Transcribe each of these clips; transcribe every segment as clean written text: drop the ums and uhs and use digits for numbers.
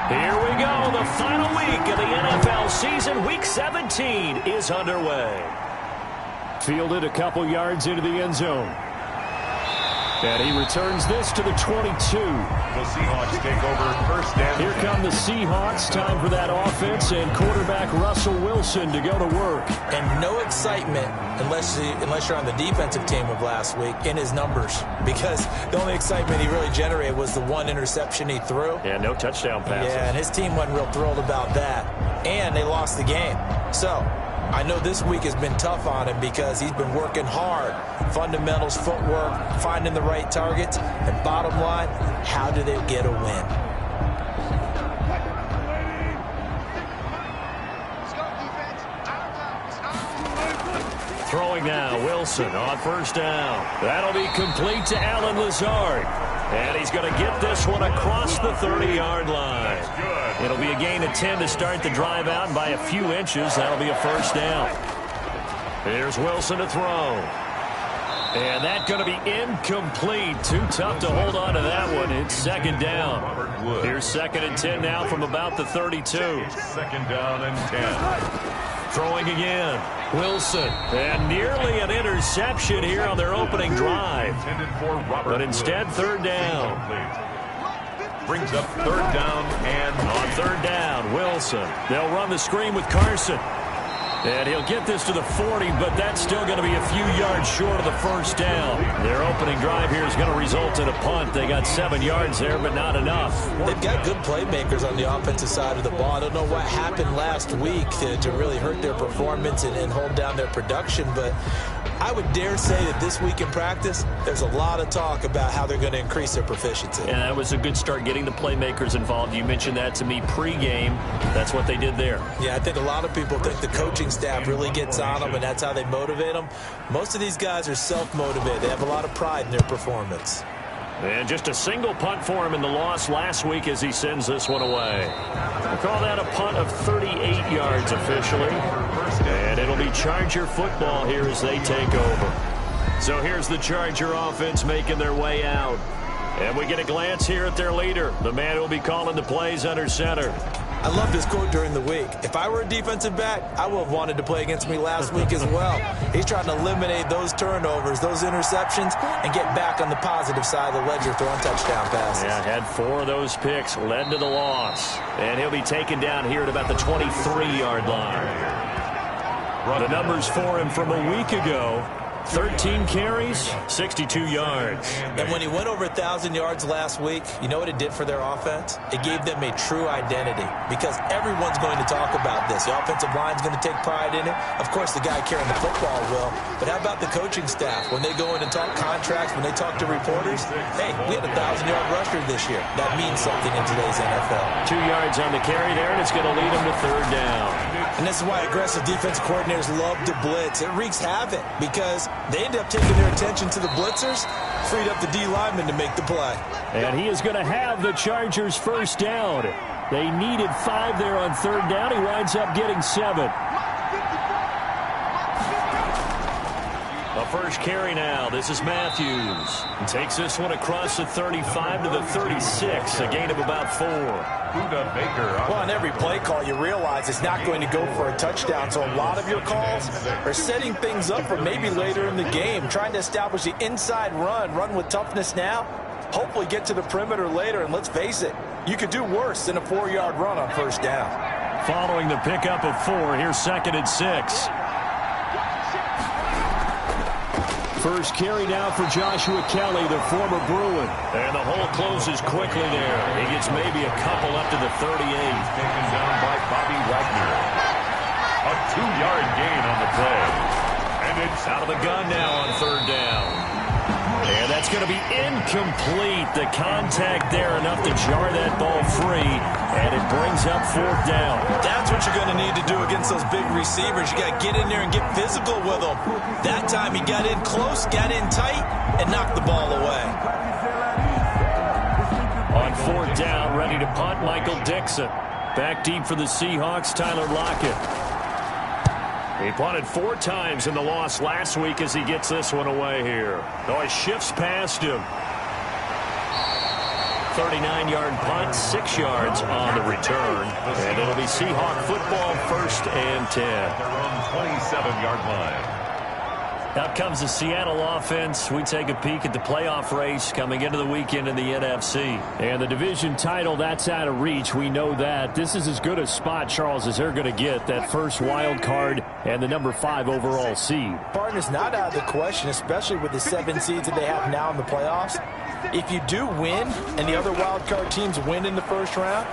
Here we go. The final week of the NFL season. Week 17 is underway. Fielded a couple yards into the end zone. And he returns this to the 22. The Seahawks take over first down. Here come the Seahawks. Time for that offense and quarterback Russell Wilson to go to work. And no excitement unless you're on the defensive team of last week in his numbers. Because the only excitement he really generated was the one interception he threw. Yeah, no touchdown passes. Yeah, and his team wasn't real thrilled about that. And they lost the game. So I know this week has been tough on him because he's been working hard. Fundamentals, footwork, finding the right targets. And bottom line, how do they get a win? Throwing now, Wilson on first down. That'll be complete to Allen Lazard. And he's going to get this one across the 30-yard line. It'll be a gain of 10 to start the drive out, and by a few inches, that'll be a first down. Here's Wilson to throw. And that's going to be incomplete. Too tough to hold on to that one. It's second down. Here's second and 10 now from about the 32. Second down and 10. Throwing again. Wilson. And nearly an interception here on their opening drive. But instead, third down. Brings up third down and on third down, Wilson. They'll run the screen with Carson. And he'll get this to the 40, but that's still going to be a few yards short of the first down. Their opening drive here is going to result in a punt. They got 7 yards there, but not enough. They've got good playmakers on the offensive side of the ball. I don't know what happened last week to really hurt their performance and hold down their production, but I would dare say that this week in practice, there's a lot of talk about how they're going to increase their proficiency. And that was a good start getting the playmakers involved. You mentioned that to me pregame. That's what they did there. Yeah, I think a lot of people think the coaching staff really gets on them, and that's how they motivate them. Most of these guys are self-motivated. They have a lot of pride in their performance. And just a single punt for him in the loss last week as he sends this one away. We'll call that a punt of 38 yards officially. And it'll be Charger football here as they take over. So here's the Charger offense making their way out. And we get a glance here at their leader, the man who will be calling the plays under center. I love this quote during the week. If I were a defensive back, I would have wanted to play against me last week as well. He's trying to eliminate those turnovers, those interceptions, and get back on the positive side of the ledger throwing touchdown passes. Yeah, had 4 of those picks, led to the loss. And he'll be taken down here at about the 23-yard line. The numbers for him from a week ago: 13 carries, 62 yards. And when he went over 1,000 yards last week, you know what it did for their offense? It gave them a true identity because everyone's going to talk about this. The offensive line's going to take pride in it. Of course, the guy carrying the football will. But how about the coaching staff? When they go in and talk contracts, when they talk to reporters, hey, we had a 1,000-yard rusher this year. That means something in today's NFL. 2 yards on the carry there, and it's going to lead them to third down. And this is why aggressive defensive coordinators love to blitz. It wreaks havoc because they end up taking their attention to the blitzers, freed up the D lineman to make the play. And he is going to have the Chargers first down. They needed 5 there on third down. He winds up getting 7. A first carry now. This is Matthews. He takes this one across the 35 to the 36. A gain of about 4. Well, on every play call, you realize it's not going to go for a touchdown. So a lot of your calls are setting things up for maybe later in the game, trying to establish the inside run with toughness now, hopefully get to the perimeter later. And let's face it, you could do worse than a 4-yard run on first down. Following the pickup of 4, here's second and 6. First carry now for Joshua Kelly, the former Bruin. And the hole closes quickly there. He gets maybe a couple up to the 38. Taken down by Bobby Wagner. A 2-yard gain on the play. And it's out of the gun now on third down. And that's going to be incomplete. The contact there enough to jar that ball free. And it brings up fourth down. That's what you're going to need to do against those big receivers. You got to get in there and get physical with them. That time he got in close, got in tight, and knocked the ball away. On fourth down, ready to punt, Michael Dixon. Back deep for the Seahawks, Tyler Lockett. He punted 4 times in the loss last week as he gets this one away here. Oh, he shifts past him. 39-yard punt, 6 yards on the return. And it'll be Seahawk football, 1st and 10. Their own 27-yard line. Out comes the Seattle offense. We take a peek at the playoff race coming into the weekend in the NFC. And the division title, that's out of reach. We know that. This is as good a spot, Charles, as they're going to get. That first wild card and the number 5 overall seed. Partner's not out of the question, especially with the 7 seeds that they have now in the playoffs. If you do win and the other wild card teams win in the first round,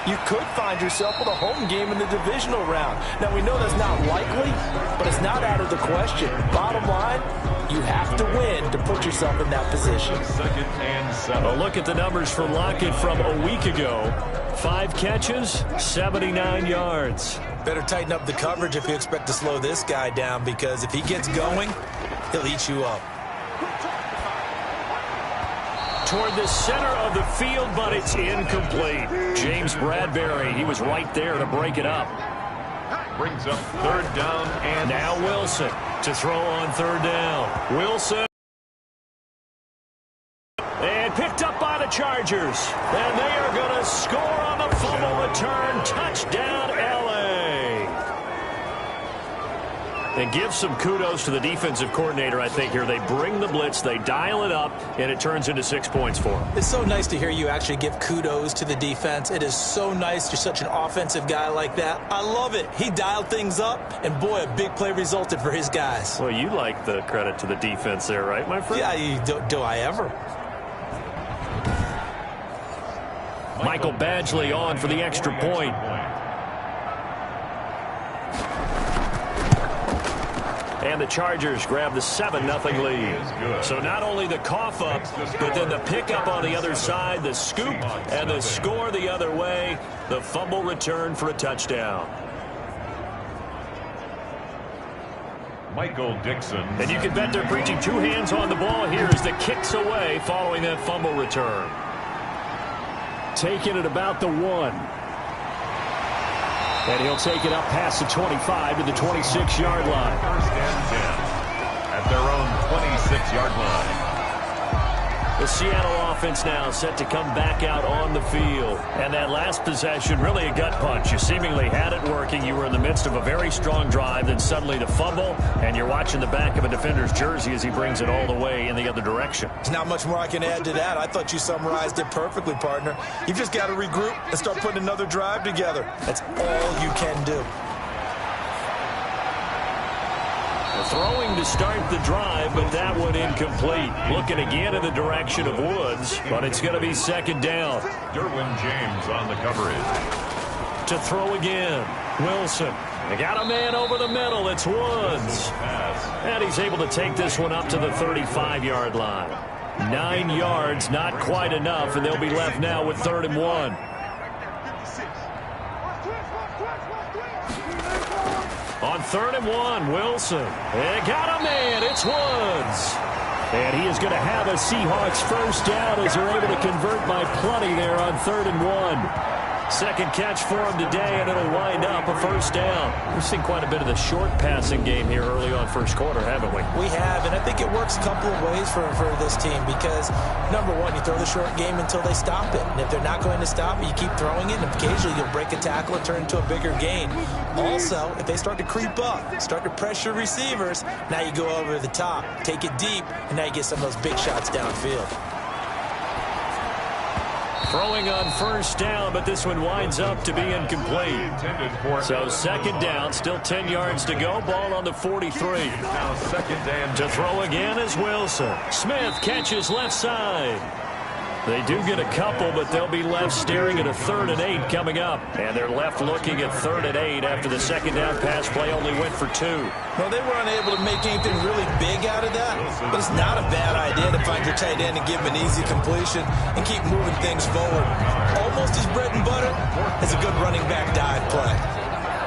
you could find yourself with a home game in the divisional round. Now, we know that's not likely, but it's not out of the question. Bottom line, you have to win to put yourself in that position. 2nd and 7. A look at the numbers for Lockett from a week ago. 5 catches, 79 yards. Better tighten up the coverage if you expect to slow this guy down, because if he gets going, he'll eat you up. Toward the center of the field, but it's incomplete. James Bradbury, he was right there to break it up. Brings up 3rd down and now Wilson to throw on 3rd down. Wilson. And picked up by the Chargers. And they are going to score on the fumble return. Touchdown, LA. And give some kudos to the defensive coordinator, I think, here. They bring the blitz, they dial it up, and it turns into 6 points for them. It's so nice to hear you actually give kudos to the defense. It is so nice you're such an offensive guy like that. I love it. He dialed things up, and boy, a big play resulted for his guys. Well, you like the credit to the defense there, right, my friend? Yeah, do I ever? Michael Badgley on for the extra point. And the Chargers grab the 7-0 lead. So not only the cough up, but then the pickup on the other side, the scoop, and the score the other way. The fumble return for a touchdown. Michael Dixon. And you can bet they're preaching 2 hands on the ball here as the kicks away following that fumble return. Taking it about the 1. And he'll take it up past the 25 to the 26-yard line. 1st and 10 at their own 26-yard line. The Seattle offense now set to come back out on the field. And that last possession, really a gut punch. You seemingly had it working. You were in the midst of a very strong drive. Then suddenly the fumble, and you're watching the back of a defender's jersey as he brings it all the way in the other direction. There's not much more I can add to that. I thought you summarized it perfectly, partner. You've just got to regroup and start putting another drive together. That's all you can do. Throwing to start the drive, but that one incomplete. Looking again in the direction of Woods, but it's going to be 2nd down. Derwin James on the coverage. To throw again, Wilson. They got a man over the middle. It's Woods. And he's able to take this one up to the 35-yard line. 9 yards, not quite enough, and they'll be left now with 3rd and 1. On 3rd and 1, Wilson. They got a man. It's Woods. And he is going to have a Seahawks 1st down as they're able to convert by plenty there on 3rd and 1. Second catch for him today, and it'll wind up a 1st down. We've seen quite a bit of the short passing game here early on first quarter, haven't we? We have, and I think it works a couple of ways for this team because, number one, you throw the short game until they stop it. And if they're not going to stop it, you keep throwing it, and occasionally you'll break a tackle and turn into a bigger gain. Also, if they start to creep up, start to pressure receivers, now you go over the top, take it deep, and now you get some of those big shots downfield. Throwing on 1st down, but this one winds up to be incomplete. So 2nd down, still 10 yards to go. Ball on the 43. Now 2nd and To throw again is Wilson. Smith catches left side. They do get a couple, but they'll be left staring at a 3rd and 8 coming up. And they're left looking at 3rd and 8 after the 2nd down pass play only went for 2. No, they were unable to make anything really big out of that, but it's not a bad idea to find your tight end and give him an easy completion and keep moving things forward. Almost as bread and butter as a good running back dive play.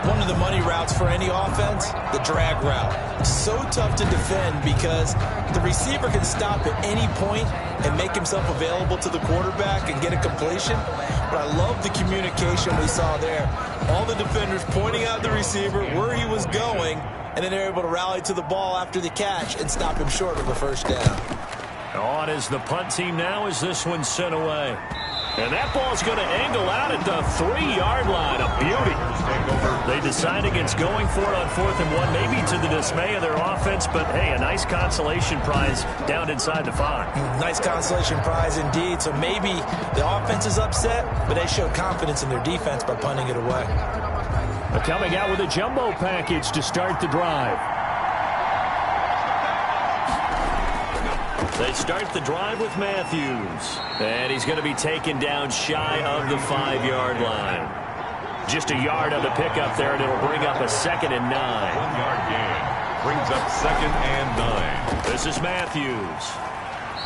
One of the money routes for any offense, the drag route. It's so tough to defend because the receiver can stop at any point and make himself available to the quarterback and get a completion. But I love the communication we saw there. All the defenders pointing out the receiver, where he was going, and then they're able to rally to the ball after the catch and stop him short of a 1st down. On is the punt team now as this one's sent away. And that ball's going to angle out at the 3-yard line. A beauty. They decide against going for it on 4th and 1, maybe to the dismay of their offense, but hey, a nice consolation prize down inside the 5. Nice consolation prize indeed. So maybe the offense is upset, but they showed confidence in their defense by punting it away. Coming out with a jumbo package to start the drive. They start the drive with Matthews. And he's going to be taken down shy of the 5-yard line. Just a yard on the pickup there, and it'll bring up a 2nd and 9. 1-yard gain. Brings up 2nd and 9. This is Matthews.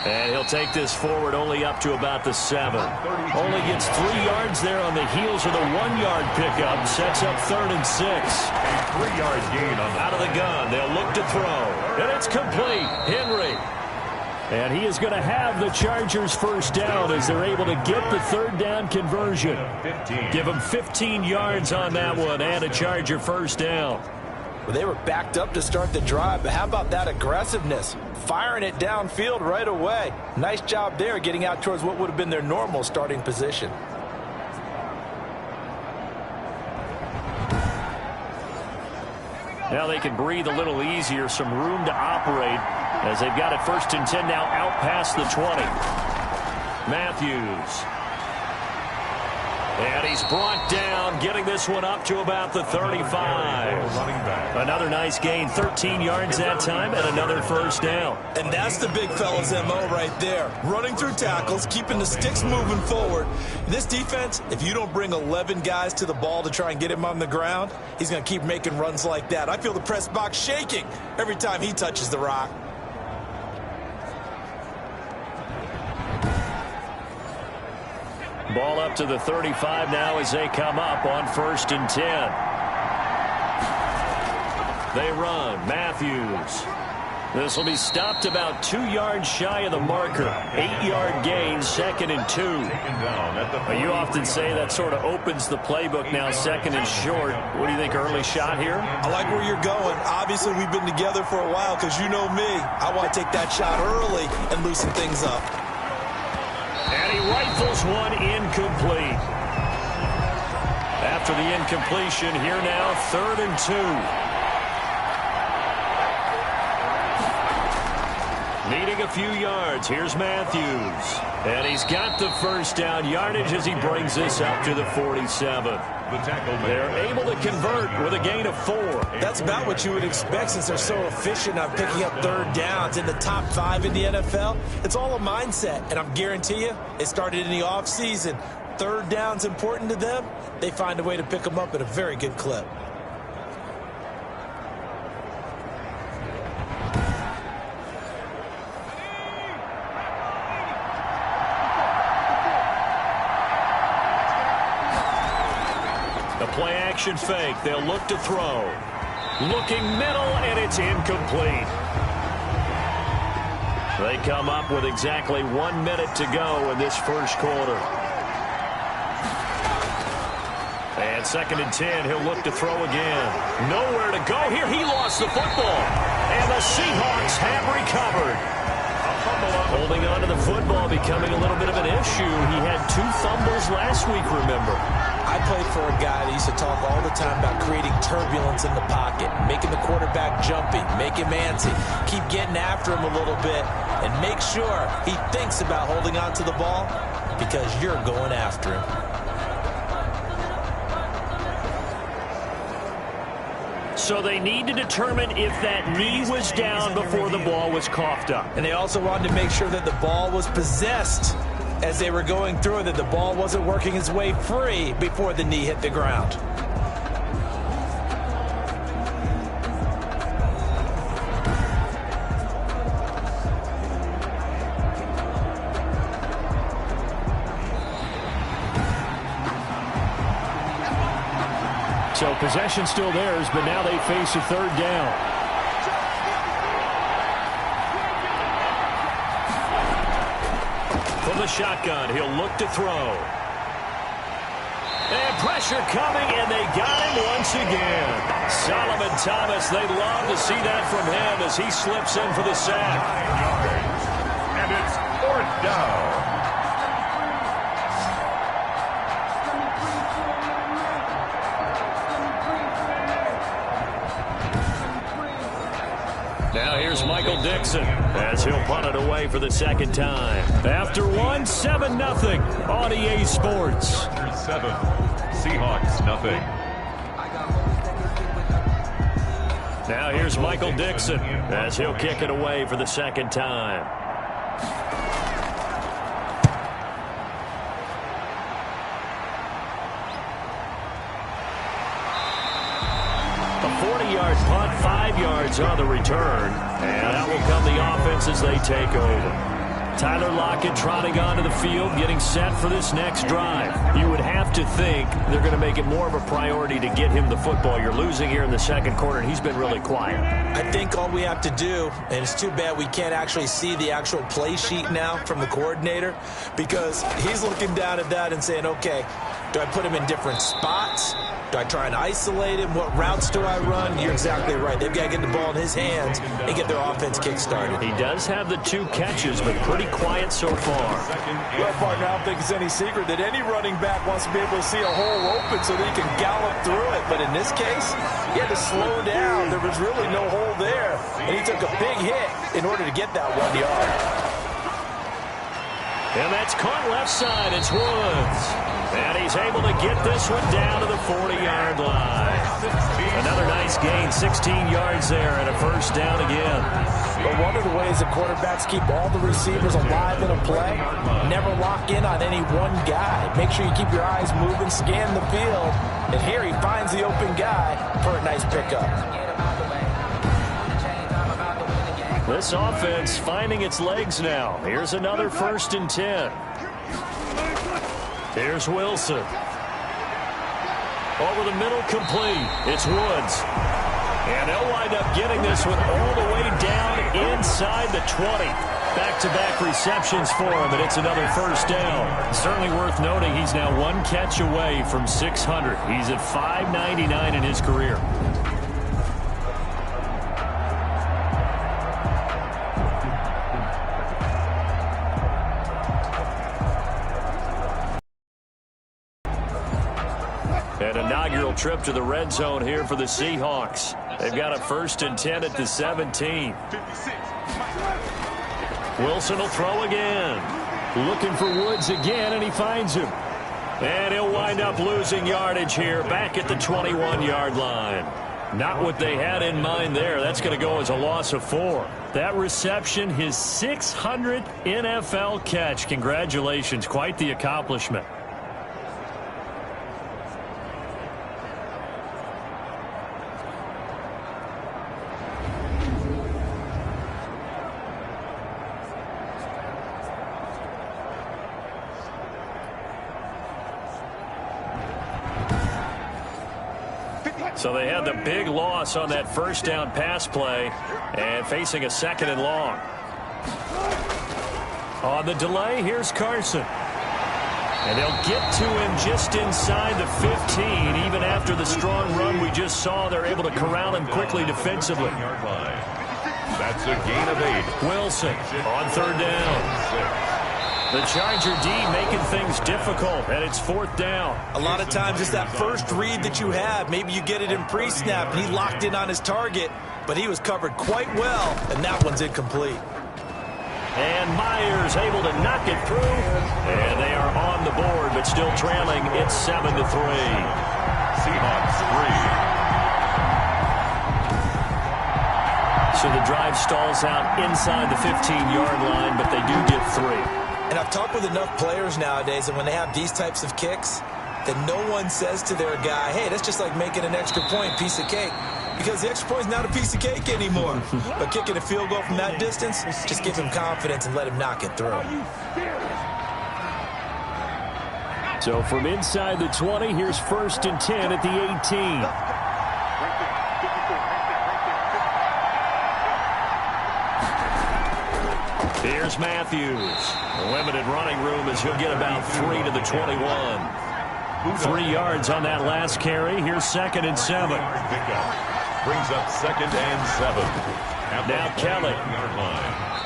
And he'll take this forward only up to about the 7. Only gets 3 yards there on the heels of the 1-yard pickup. Sets up 3rd and 6. A 3-yard gain on the out of the gun. They'll look to throw. And it's complete. Henry. And he is going to have the Chargers first down as they're able to get the 3rd down conversion. 15. Give them 15 yards on that one and a Charger first down. Well, they were backed up to start the drive, but how about that aggressiveness? Firing it downfield right away. Nice job there getting out towards what would have been their normal starting position. Now they can breathe a little easier, some room to operate as they've got it 1st and 10 now out past the 20. Matthews. And he's brought down, getting this one up to about the 35. Another nice gain, 13 yards that time, and another first down. And that's the big fella's MO right there. Running through tackles, keeping the sticks moving forward. This defense, if you don't bring 11 guys to the ball to try and get him on the ground, he's going to keep making runs like that. I feel the press box shaking every time he touches the rock. Ball up to the 35 now as they come up on 1st and 10. They run. Matthews. This will be stopped about 2 yards shy of the marker. 8-yard gain, 2nd and 2. You often say that sort of opens the playbook now, 2nd and short. What do you think, early shot here? I like where you're going. Obviously, we've been together for a while because you know me. I want to take that shot early and loosen things up. And he rifles one incomplete. After the incompletion, here now, 3rd and 2. Needing a few yards. Here's Matthews. And he's got the first down yardage as he brings this up to the 47. They're able to convert with a gain of 4. That's about what you would expect since they're so efficient on picking up 3rd downs in the top 5 in the NFL. It's all a mindset, and I'm guarantee you it started in the offseason. 3rd down's important to them. They find a way to pick them up at a very good clip. Play action fake. They'll look to throw. Looking middle, and it's incomplete. They come up with exactly 1 minute to go in this first quarter. And 2nd and 10, he'll look to throw again. Nowhere to go here. He lost the football. And the Seahawks have recovered. Holding on to the football becoming a little bit of an issue. He had 2 fumbles last week, remember. I played for a guy that used to talk all the time about creating turbulence in the pocket, making the quarterback jumpy, make him antsy, keep getting after him a little bit, and make sure he thinks about holding on to the ball because you're going after him. So they need to determine if that knee was down before the ball was coughed up. And they also wanted to make sure that the ball was possessed as they were going through it, that the ball wasn't working its way free before the knee hit the ground. So possession still theirs, but now they face a 3rd down. From the shotgun, he'll look to throw. And pressure coming, and they got him once again. Solomon Thomas, they'd love to see that from him as he slips in for the sack. 9 yards. And it's 4th down. here's Michael Dixon as he'll punt it away for the second time. After one, 7-0 on EA Sports. After 7, Seahawks nothing. Now here's Michael Dixon as he'll kick it away for the second time. A 40-yard punt, 5 yards on the return, and that will come the offense as they take over. Tyler Lockett trotting onto the field, getting set for this next drive. You would have to think they're going to make it more of a priority to get him the football. You're losing here in the second quarter, and he's been really quiet. I think all we have to do, and it's too bad we can't actually see the actual play sheet now from the coordinator, because he's looking down at that and saying, okay, do I put him in different spots? Do I try and isolate him? What routes do I run? You're exactly right. They've got to get the ball in his hands and get their offense kick-started. He does have the 2 catches, but pretty quiet so far. Well, partner, I don't think it's any secret that any running back wants to be able to see a hole open so that he can gallop through it. But in this case, he had to slow down. There was really no hole there, and he took a big hit in order to get that 1 yard. And that's caught left side. It's Woods. And he's able to get this one down to the 40-yard line. Another nice gain, 16 yards there, and a first down again. But one of the ways that quarterbacks keep all the receivers alive in a play, never lock in on any one guy. Make sure you keep your eyes moving, scan the field. And here he finds the open guy for a nice pickup. This offense finding its legs now. Here's another 1st and 10. Here's Wilson. Over the middle, complete. It's Woods. And they'll wind up getting this one all the way down inside the 20. Back-to-back receptions for him, and it's another first down. Certainly worth noting he's now 1 catch away from 600. He's at 599 in his career. An inaugural trip to the red zone here for the Seahawks. They've got a 1st and 10 at the 17. Wilson will throw again. Looking for Woods again, and he finds him. And he'll wind up losing yardage here back at the 21-yard line. Not what they had in mind there. That's going to go as a loss of 4. That reception, his 600th NFL catch. Congratulations. Quite the accomplishment. So they had the big loss on that first down pass play and facing a 2nd and long. On the delay, here's Carson. And they'll get to him just inside the 15. Even after the strong run we just saw, they're able to corral him quickly defensively. That's a gain of 8. Wilson on 3rd down. The Charger D making things difficult, and it's 4th down. A lot of times it's that first read that you have. Maybe you get it in pre-snap, and he locked in on his target, but he was covered quite well, and that one's incomplete. And Myers able to knock it through, and they are on the board, but still trailing. It's 7-3. Seahawks 3. So the drive stalls out inside the 15-yard line, but they do get 3. And I've talked with enough players nowadays, and when they have these types of kicks, that no one says to their guy, hey, that's just like making an extra point, piece of cake. Because the extra point is not a piece of cake anymore. But kicking a field goal from that distance, just give him confidence and let him knock it through. So from inside the 20, here's 1st and 10 at the 18. Here's Matthews. Limited running room as he'll get about 3 to the 21. 3 yards on that last carry. Here's 2nd and 7. Brings up 2nd and 7. Now Kelly.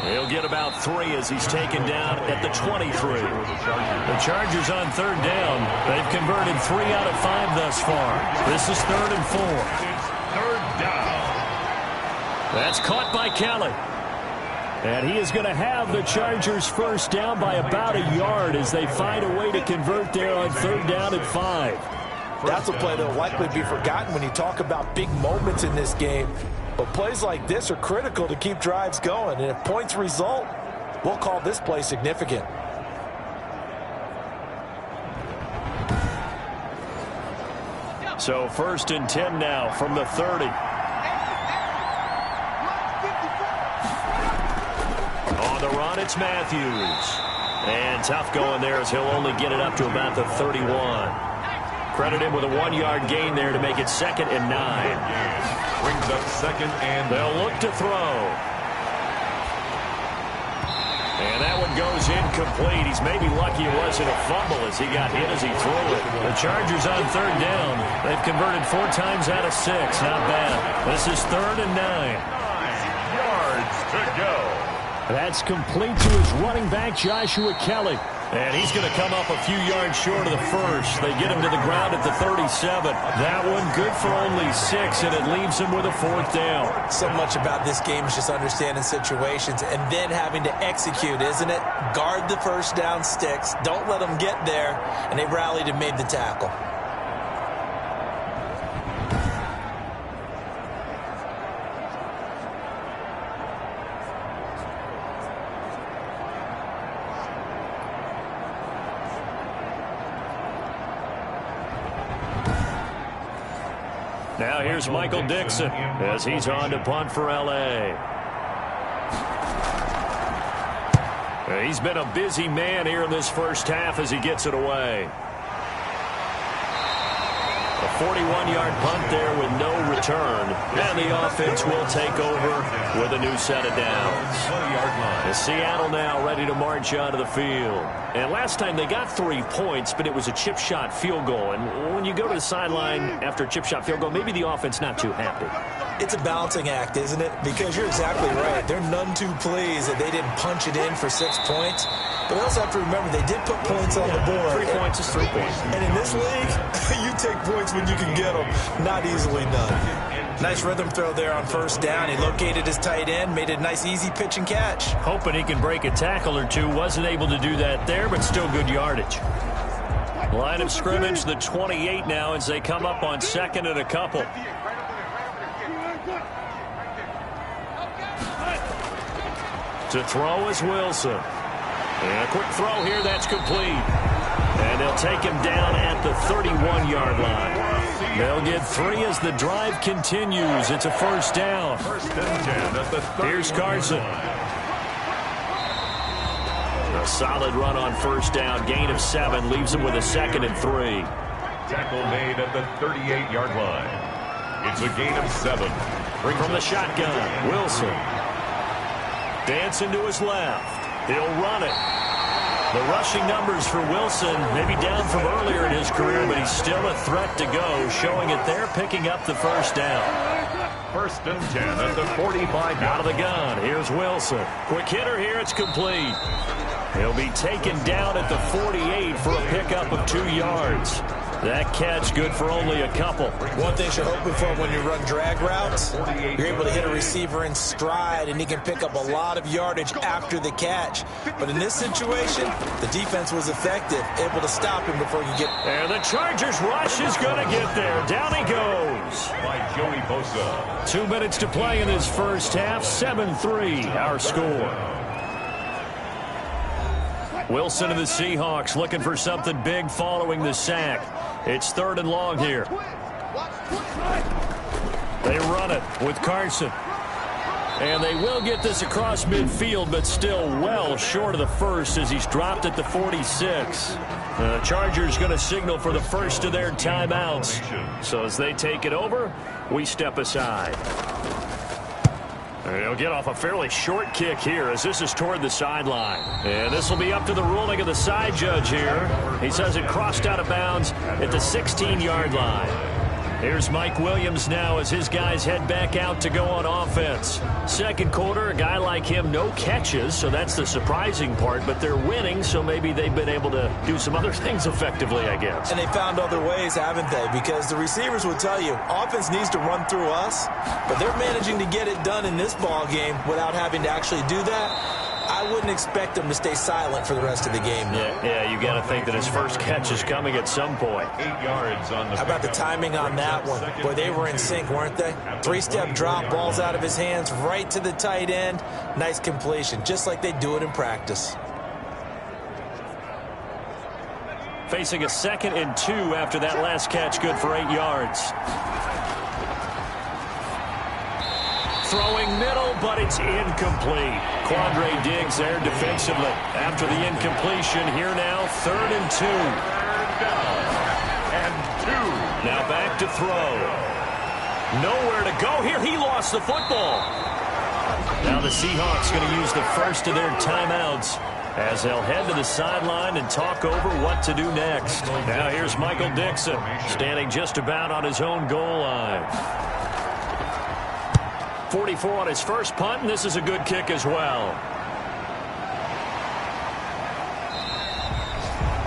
He'll get about 3 as he's taken down at the 23. The Chargers on 3rd down. They've converted 3 out of 5 thus far. This is 3rd and 4. It's 3rd down. That's caught by Kelly. And he is going to have the Chargers first down by about a yard as they find a way to convert there on 3rd down and 5. That's a play that will likely be forgotten when you talk about big moments in this game. But plays like this are critical to keep drives going. And if points result, we'll call this play significant. So 1st and 10 now from the 30. On the run, it's Matthews. And tough going there as he'll only get it up to about the 31. Credit him with a 1-yard gain there to make it 2nd and 9. Brings up 2nd and they'll look to throw. And that one goes incomplete. He's maybe lucky it wasn't a fumble as he got hit as he threw it. The Chargers on 3rd down. They've converted 4 times out of 6. Not bad. This is 3rd and 9. 9 yards to go. That's complete to his running back, Joshua Kelly. And he's going to come up a few yards short of the first. They get him to the ground at the 37. That one good for only 6, and it leaves him with a 4th down. So much about this game is just understanding situations and then having to execute, isn't it? Guard the first down sticks. Don't let them get there. And they rallied and made the tackle. Now here's Michael Dixon as he's on to punt for L.A. He's been a busy man here in this first half as he gets it away. A 41-yard punt there with no return. And the offense will take over with a new set of downs. Seattle now ready to march onto the field. And last time they got 3 points, but it was a chip shot field goal. And when you go to the sideline after a chip shot field goal, maybe the offense not too happy. It's a balancing act, isn't it? Because you're exactly right. They're none too pleased that they didn't punch it in for 6 points. But we also have to remember they did put points on the board. 3 points is 3 points. And in this league, you take points when you can get them. Not easily done. Nice rhythm throw there on 1st down. He located his tight end, made a nice easy pitch and catch. Hoping he can break a tackle or two. Wasn't able to do that there, but still good yardage. Line of scrimmage, the 28 now as they come up on 2nd and a couple. To throw is Wilson. And a quick throw here, that's complete. And they'll take him down at the 31-yard line. They'll get 3 as the drive continues. It's a 1st down. 1st and 10 at the 31. Here's Carson. A solid run on 1st down. Gain of 7 leaves him with a 2nd and 3. Tackle made at the 38-yard line. It's a gain of 7. From the shotgun, Wilson. Dancing to his left. He'll run it. The rushing numbers for Wilson maybe down from earlier in his career, but he's still a threat to go, showing it there, picking up the 1st down. 1st and 10 at the 45. Out of the gun, here's Wilson. Quick hitter here, it's complete. He'll be taken down at the 48 for a pickup of 2 yards. That catch good for only a couple. One thing you're hoping for when you run drag routes, you're able to hit a receiver in stride, and he can pick up a lot of yardage after the catch. But in this situation, the defense was effective, able to stop him before you get... And the Chargers rush is going to get there. Down he goes. By Joey Bosa. 2 minutes to play in this first half. 7-3, our score. Wilson and the Seahawks looking for something big following the sack. It's 3rd and long here. They run it with Carson. And they will get this across midfield, but still well short of the first as he's dropped at the 46. The Chargers going to signal for the first of their timeouts. So as they take it over, we step aside. He'll get off a fairly short kick here as this is toward the sideline. And this will be up to the ruling of the side judge here. He says it crossed out of bounds at the 16-yard line. Here's Mike Williams now as his guys head back out to go on offense. Second quarter, a guy like him, no catches, so that's the surprising part, but they're winning, so maybe they've been able to do some other things effectively, I guess. And they found other ways, haven't they? Because the receivers will tell you, offense needs to run through us, but they're managing to get it done in this ball game without having to actually do that. I wouldn't expect them to stay silent for the rest of the game. Yeah, you got to think that his first catch is coming at some point. 8 yards on the How about the timing on that one? Boy, they were in sync, weren't they? Three-step drop, balls out of his hands, right to the tight end. Nice completion, just like they do it in practice. Facing a 2nd and 2 after that last catch, good for 8 yards. Throwing middle, but it's incomplete. Quandre Diggs there defensively. After the incompletion, here now, 3rd and 2. And 2. Now back to throw. Nowhere to go here. He lost the football. Now the Seahawks going to use the first of their timeouts as they'll head to the sideline and talk over what to do next. Now here's Michael Dixon standing just about on his own goal line. 44 on his first punt, and this is a good kick as well.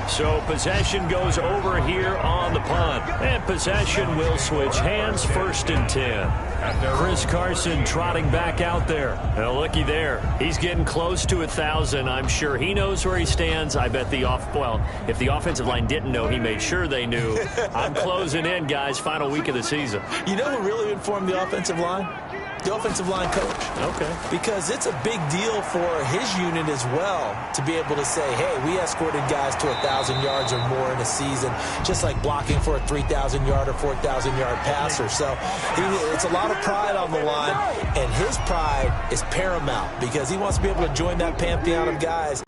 So possession goes over here on the punt. And possession will switch hands, 1st and 10. Chris Carson trotting back out there. Now looky there. He's getting close to 1,000. I'm sure he knows where he stands. I bet if the offensive line didn't know, he made sure they knew. I'm closing in, guys. Final week of the season. You know who really informed the offensive line? The offensive line coach. Okay. Because it's a big deal for his unit as well to be able to say, hey, we escorted guys to 1,000 yards or more in a season, just like blocking for a 3,000-yard or 4,000-yard passer. So it's a lot of pride on the line, and his pride is paramount because he wants to be able to join that pantheon of guys.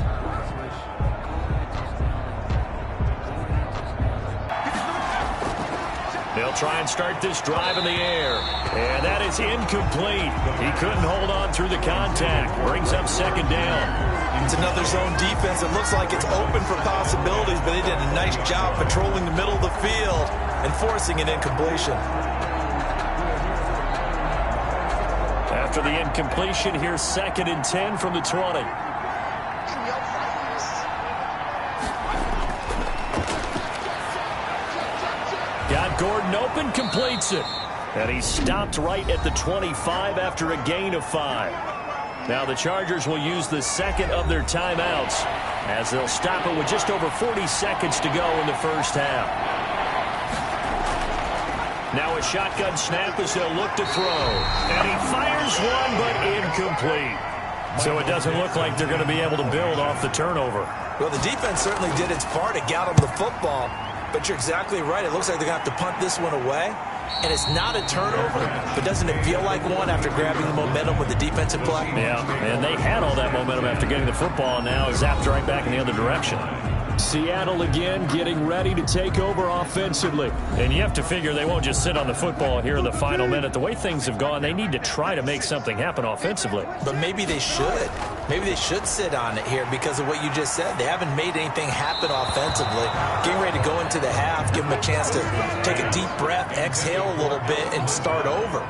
They'll try and start this drive in the air. And that is incomplete. He couldn't hold on through the contact. Brings up 2nd down. It's another zone defense. It looks like it's open for possibilities, but they did a nice job patrolling the middle of the field and forcing an incompletion. After the incompletion, here's 2nd and 10 from the 20. Got Gordon open, completes it. And he stopped right at the 25 after a gain of 5. Now the Chargers will use the 2nd of their timeouts as they'll stop it with just over 40 seconds to go in the first half. Now a shotgun snap as they'll look to throw. And he fires one, but incomplete. So it doesn't look like they're going to be able to build off the turnover. Well, the defense certainly did its part to get them the football. But you're exactly right. It looks like they're going to have to punt this one away. And it's not a turnover, but doesn't it feel like one after grabbing the momentum with the defensive play? Yeah, and they had all that momentum after getting the football, and now zapped right back in the other direction. Seattle again getting ready to take over offensively. And you have to figure they won't just sit on the football here in the final minute. The way things have gone, they need to try to make something happen offensively. But maybe they should. Maybe they should sit on it here because of what you just said. They haven't made anything happen offensively. Getting ready to go into the half, give them a chance to take a deep breath, exhale a little bit, and start over.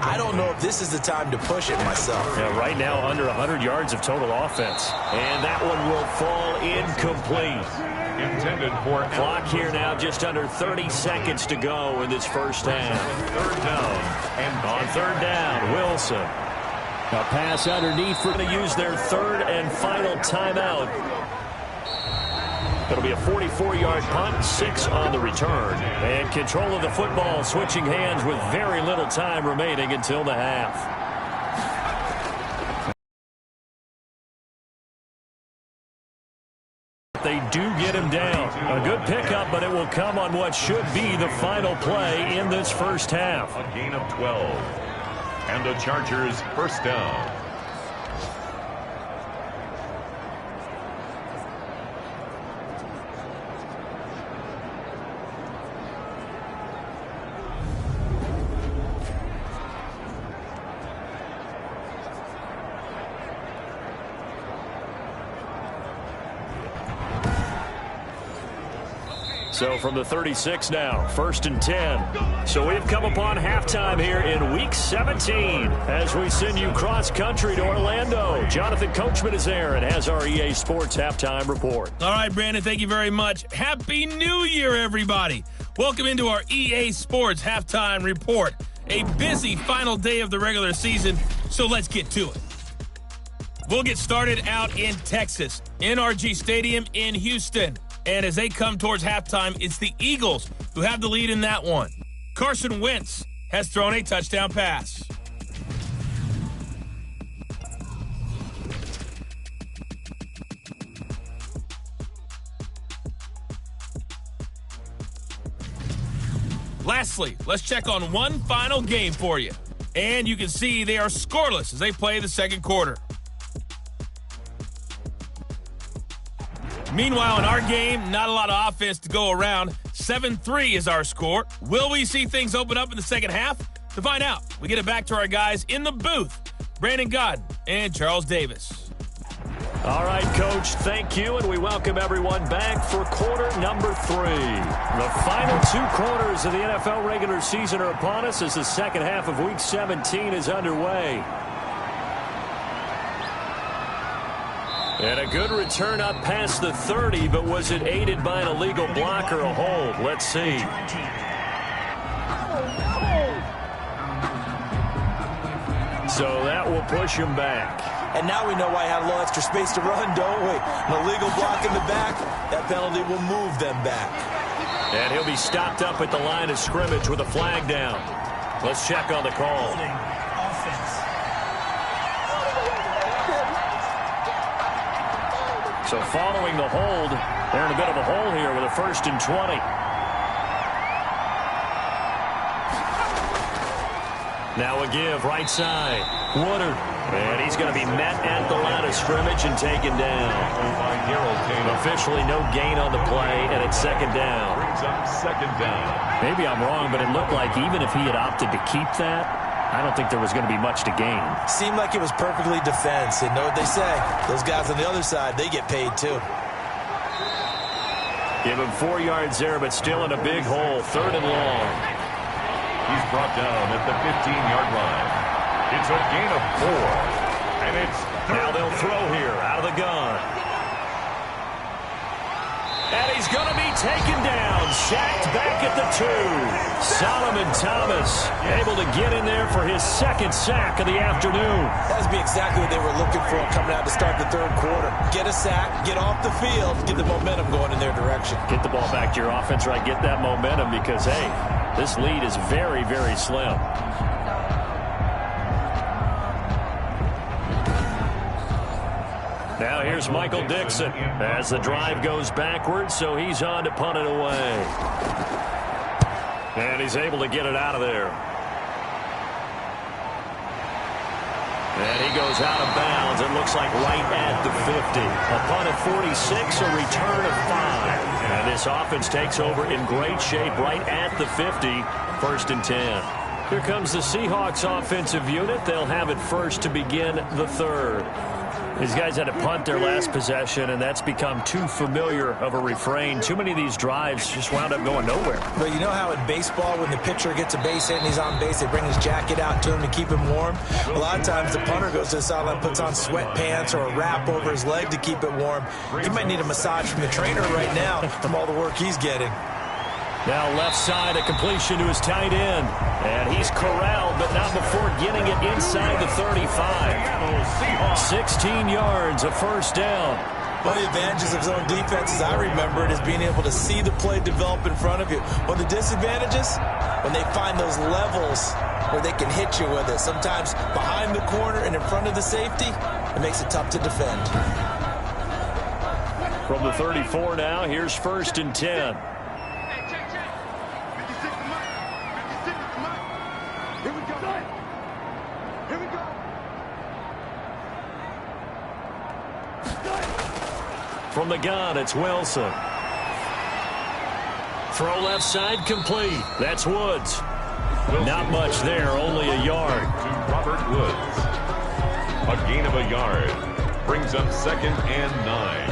I don't know if this is the time to push it myself. Yeah, right now under 100 yards of total offense. And that one will fall incomplete. intended for clock here now, just under 30 seconds to go in this first half. 3rd down. And on 3rd down, Wilson. A pass underneath for to use their 3rd and final timeout. It'll be a 44-yard punt, 6 on the return. And control of the football, switching hands with very little time remaining until the half. They do get him down. A good pickup, but it will come on what should be the final play in this first half. A gain of 12. And the Chargers first down. So from the 36 now, 1st and 10. So we've come upon halftime here in Week 17 as we send you cross-country to Orlando. Jonathan Coachman is there and has our EA Sports halftime report. All right, Brandon, thank you very much. Happy New Year, everybody. Welcome into our EA Sports halftime report. A busy final day of the regular season, so let's get to it. We'll get started out in Texas, NRG Stadium in Houston. And as they come towards halftime, it's the Eagles who have the lead in that one. Carson Wentz has thrown a touchdown pass. Lastly, let's check on one final game for you. And you can see they are scoreless as they play the second quarter. Meanwhile, in our game, not a lot of offense to go around. 7-3 is our score. Will we see things open up in the second half? To find out, we get it back to our guys in the booth, Brandon Godden and Charles Davis. All right, Coach, thank you, and we welcome everyone back for quarter number 3. The final 2 quarters of the NFL regular season are upon us as the second half of Week 17 is underway. And a good return up past the 30, but was it aided by an illegal block or a hold? Let's see. So that will push him back. And now we know why he had a little extra space to run, don't we? An illegal block in the back, that penalty will move them back. And he'll be stopped up at the line of scrimmage with a flag down. Let's check on the call. So following the hold, they're in a bit of a hole here with a 1st and 20. Now a give, right side. Woodard. And he's going to be met at the line of scrimmage and taken down. Officially no gain on the play, and it's 2nd down. Second down. Maybe I'm wrong, but it looked like even if he had opted to keep that, I don't think there was going to be much to gain. Seemed like it was perfectly defense. And know what they say? Those guys on the other side, they get paid too. Give him 4 yards there, but still in a big hole. 3rd and long. He's brought down at the 15-yard line. It's a gain of 4. And it's now they'll throw here out of the gun. And he's going to be taken down, sacked back at the 2. Solomon Thomas able to get in there for his 2nd sack of the afternoon. That would be exactly what they were looking for coming out to start the 3rd quarter. Get a sack, get off the field, get the momentum going in their direction. Get the ball back to your offense, right? Get that momentum because, hey, this lead is very, very slim. Now here's Michael Dixon as the drive goes backwards, so he's on to punt it away. And he's able to get it out of there. And he goes out of bounds. It looks like right at the 50. A punt at 46, a return of 5. And this offense takes over in great shape right at the 50, 1st and 10. Here comes the Seahawks offensive unit. They'll have it first to begin the 3rd. These guys had to punt their last possession, and that's become too familiar of a refrain. Too many of these drives just wound up going nowhere. But you know how in baseball, when the pitcher gets a base hit and he's on base, they bring his jacket out to him to keep him warm? A lot of times the punter goes to the sideline, puts on sweatpants or a wrap over his leg to keep it warm. He might need a massage from the trainer right now from all the work he's getting. Now left side, a completion to his tight end. And he's corralled, but not before getting it inside the 35. 16 yards, a 1st down. One of the advantages of zone defense, as I remember it, is being able to see the play develop in front of you. One of the disadvantages, when they find those levels where they can hit you with it. Sometimes behind the corner and in front of the safety, it makes it tough to defend. From the 34 now, here's 1st and 10. From the gun, it's Wilson. Throw left side complete. That's Woods. Not much there, only a yard. To Robert Woods. A gain of a yard. Brings up 2nd and 9.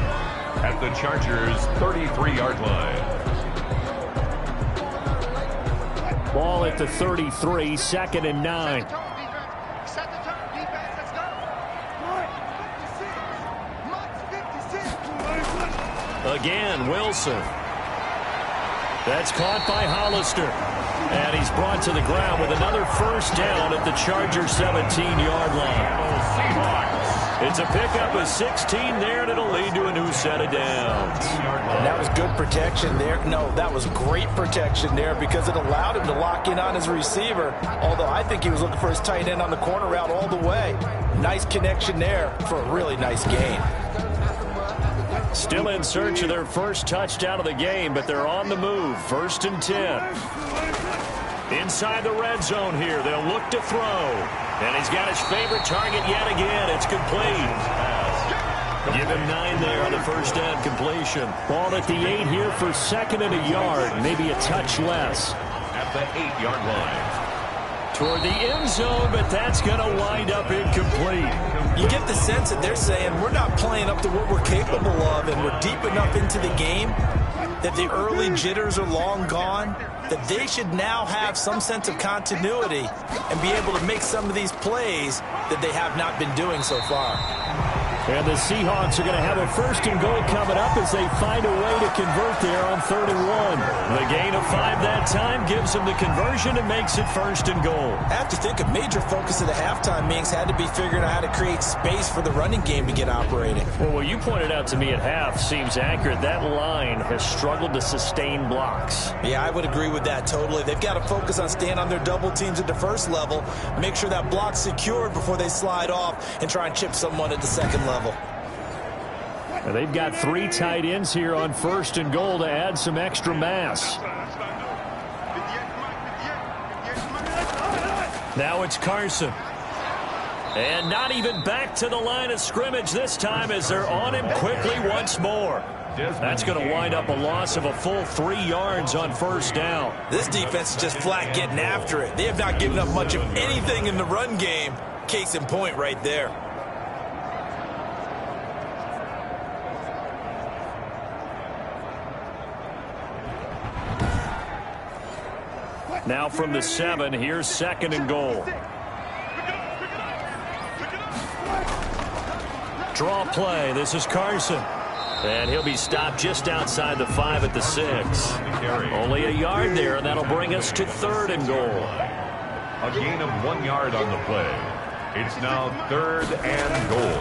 At the Chargers' 33-yard line. ball at the 33, 2nd and 9. Again, Wilson. That's caught by Hollister. And he's brought to the ground with another first down at the Chargers' 17-yard line. It's a pickup of 16 there, and it'll lead to a new set of downs. And that was good protection there. No, that was great protection there because it allowed him to lock in on his receiver, although I think he was looking for his tight end on the corner route all the way. Nice connection there for a really nice gain. Still in search of their first touchdown of the game, but they're on the move. 1st and 10. Inside the red zone here, they'll look to throw. And he's got his favorite target yet again. It's complete. Give him 9 there on the first down completion. Ball at the 8 here for 2nd and a yard, maybe a touch less. At the 8-yard line. Toward the end zone, but that's going to wind up incomplete. You get the sense that they're saying we're not playing up to what we're capable of, and we're deep enough into the game that the early jitters are long gone, that they should now have some sense of continuity and be able to make some of these plays that they have not been doing so far. And the Seahawks are going to have a 1st and goal coming up as they find a way to convert there on 3rd and 1. The gain of 5 that time gives them the conversion and makes it 1st and goal. I have to think a major focus of the halftime meetings had to be figuring out how to create space for the running game to get operating. Well, what you pointed out to me at half seems accurate. That line has struggled to sustain blocks. Yeah, I would agree with that totally. They've got to focus on staying on their double teams at the first level, make sure that block's secured before they slide off and try and chip someone at the second level. And they've got 3 tight ends here on 1st and goal to add some extra mass. Now it's Carson. And not even back to the line of scrimmage this time as they're on him quickly once more. That's going to wind up a loss of a full 3 yards on 1st down. This defense is just flat getting after it. They have not given up much of anything in the run game. Case in point right there. Now from the 7, here's 2nd and goal. Draw play. This is Carson. And he'll be stopped just outside the 5 at the 6. Only a yard there, and that'll bring us to 3rd and goal. A gain of 1 yard on the play. It's now 3rd and goal.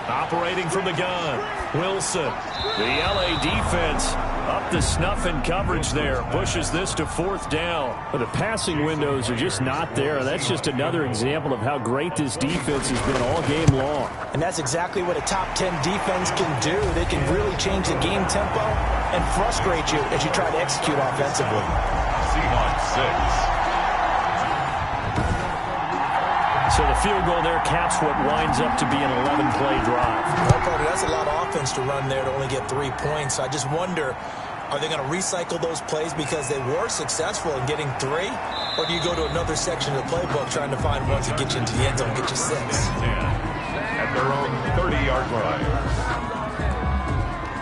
Operating from the gun, Wilson. The LA defense up to snuff in coverage there. Pushes this to 4th down. But the passing windows are just not there. That's just another example of how great this defense has been all game long. And that's exactly what a top 10 defense can do. They can really change the game tempo and frustrate you as you try to execute offensively. Seahawks 6. So the field goal there caps what winds up to be an 11-play drive. Well, Carter, that's a lot of offense to run there to only get 3 points. I just wonder, are they going to recycle those plays because they were successful in getting 3? Or do you go to another section of the playbook trying to find ones that get you into the end zone, get you 6? At their own 30-yard line.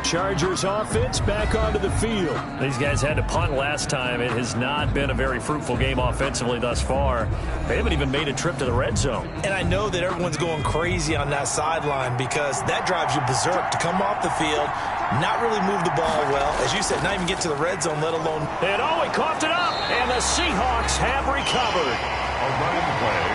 Chargers offense back onto the field. These guys had to punt last time. It has not been a very fruitful game offensively thus far. They haven't even made a trip to the red zone. And I know that everyone's going crazy on that sideline because that drives you berserk to come off the field, not really move the ball well. As you said, not even get to the red zone, let alone. And he coughed it up. And the Seahawks have recovered. A running play.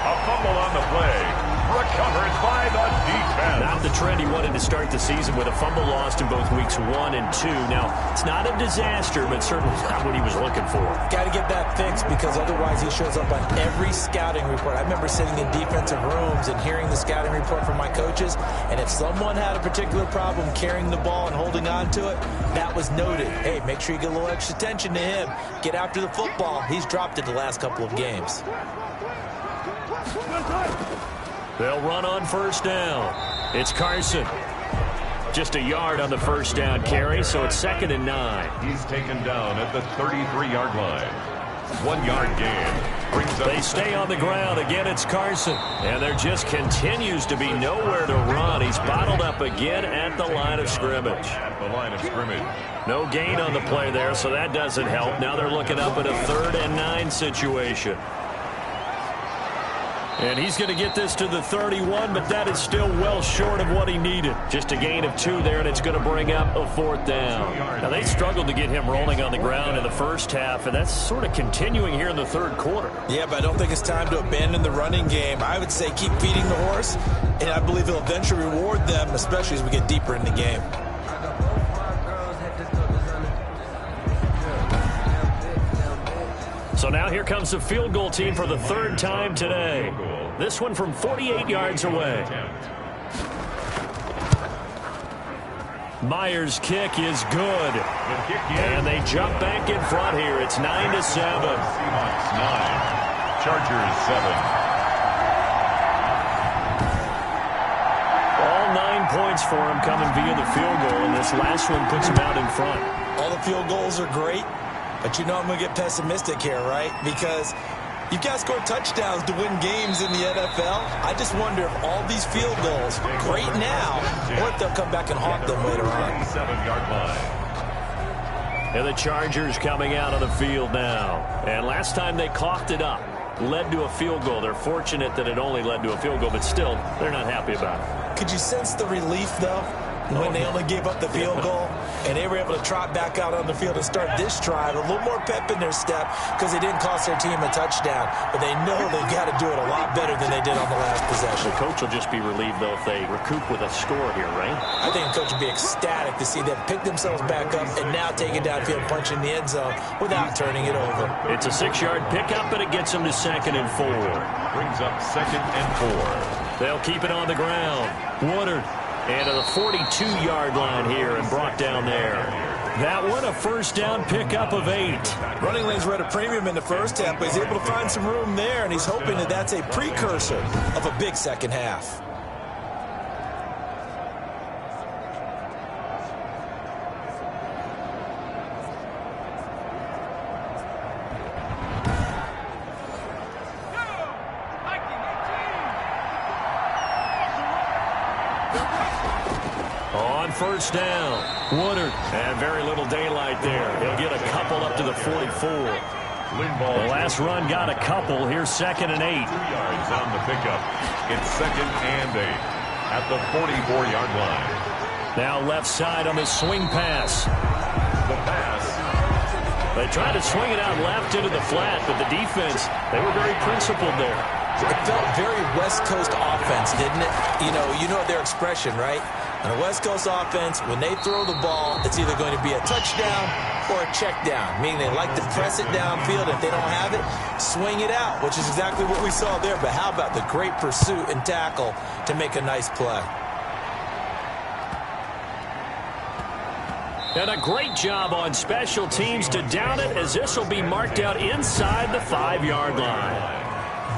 A fumble on the play. Recovered by the defense. Not the trend he wanted to start the season with. A fumble lost in both weeks 1 and 2. Now, it's not a disaster, but certainly not what he was looking for. Got to get that fixed because otherwise he shows up on every scouting report. I remember sitting in defensive rooms and hearing the scouting report from my coaches, and if someone had a particular problem carrying the ball and holding on to it, that was noted. Hey, make sure you get a little extra attention to him. Get after the football. He's dropped it the last couple of games. They'll run on 1st down. It's Carson. Just a yard on the 1st down carry, so it's 2nd and 9. He's taken down at the 33-yard line. 1-yard gain. They stay on the ground. Again, it's Carson. And there just continues to be nowhere to run. He's bottled up again at the line of scrimmage. No gain on the play there, so that doesn't help. Now they're looking up at a 3rd and 9 situation. And he's going to get this to the 31, but that is still well short of what he needed. Just a gain of 2 there, and it's going to bring up a 4th down. Now, they struggled to get him rolling on the ground in the first half, and that's sort of continuing here in the 3rd quarter. Yeah, but I don't think it's time to abandon the running game. I would say keep feeding the horse, and I believe he'll eventually reward them, especially as we get deeper in the game. So now here comes the field goal team for the 3rd time today. This one from 48 yards away. Myers' kick is good. And they jump back in front here. It's 9-7. Seahawks 9. Chargers 7. All 9 points for him coming via the field goal, and this last one puts him out in front. All the field goals are great. But you know I'm going to get pessimistic here, right? Because you've got to score touchdowns to win games in the NFL. I just wonder if all these field goals, great now, or if they'll come back and haunt them later on. 7-yard line. And the Chargers coming out on the field now. And last time they coughed it up, led to a field goal. They're fortunate that it only led to a field goal, but still, they're not happy about it. Could you sense the relief, though, when they only gave up the field goal? And they were able to trot back out on the field and start this drive. A little more pep in their step because they didn't cost their team a touchdown. But they know they've got to do it a lot better than they did on the last possession. The coach will just be relieved, though, if they recoup with a score here, right? I think the coach will be ecstatic to see them pick themselves back up and now take it downfield, punch in the end zone without turning it over. It's a 6-yard pickup, and it gets them to 2nd and 4. Brings up 2nd and 4. They'll keep it on the ground. Woodard. And to the 42-yard line here and brought down there. That one a 1st down pickup of 8. Running lanes were at a premium in the first half, but he's able to find some room there, and he's hoping that that's a precursor of a big second half. On 1st down, Woodard. And very little daylight there. He'll get a couple up to the 44. The last run got a couple. Here's 2nd and 8. 2 yards on the pickup. It's 2nd and 8 at the 44-yard line. Now left side on the swing pass. The pass. They tried to swing it out left into the flat, but the defense, they were very principled there. It felt very West Coast offense, didn't it? You know their expression, right? On a West Coast offense, when they throw the ball, it's either going to be a touchdown or a check down, meaning they like to press it downfield. If they don't have it, swing it out, which is exactly what we saw there. But how about the great pursuit and tackle to make a nice play? And a great job on special teams to down it, as this will be marked out inside the 5-yard line.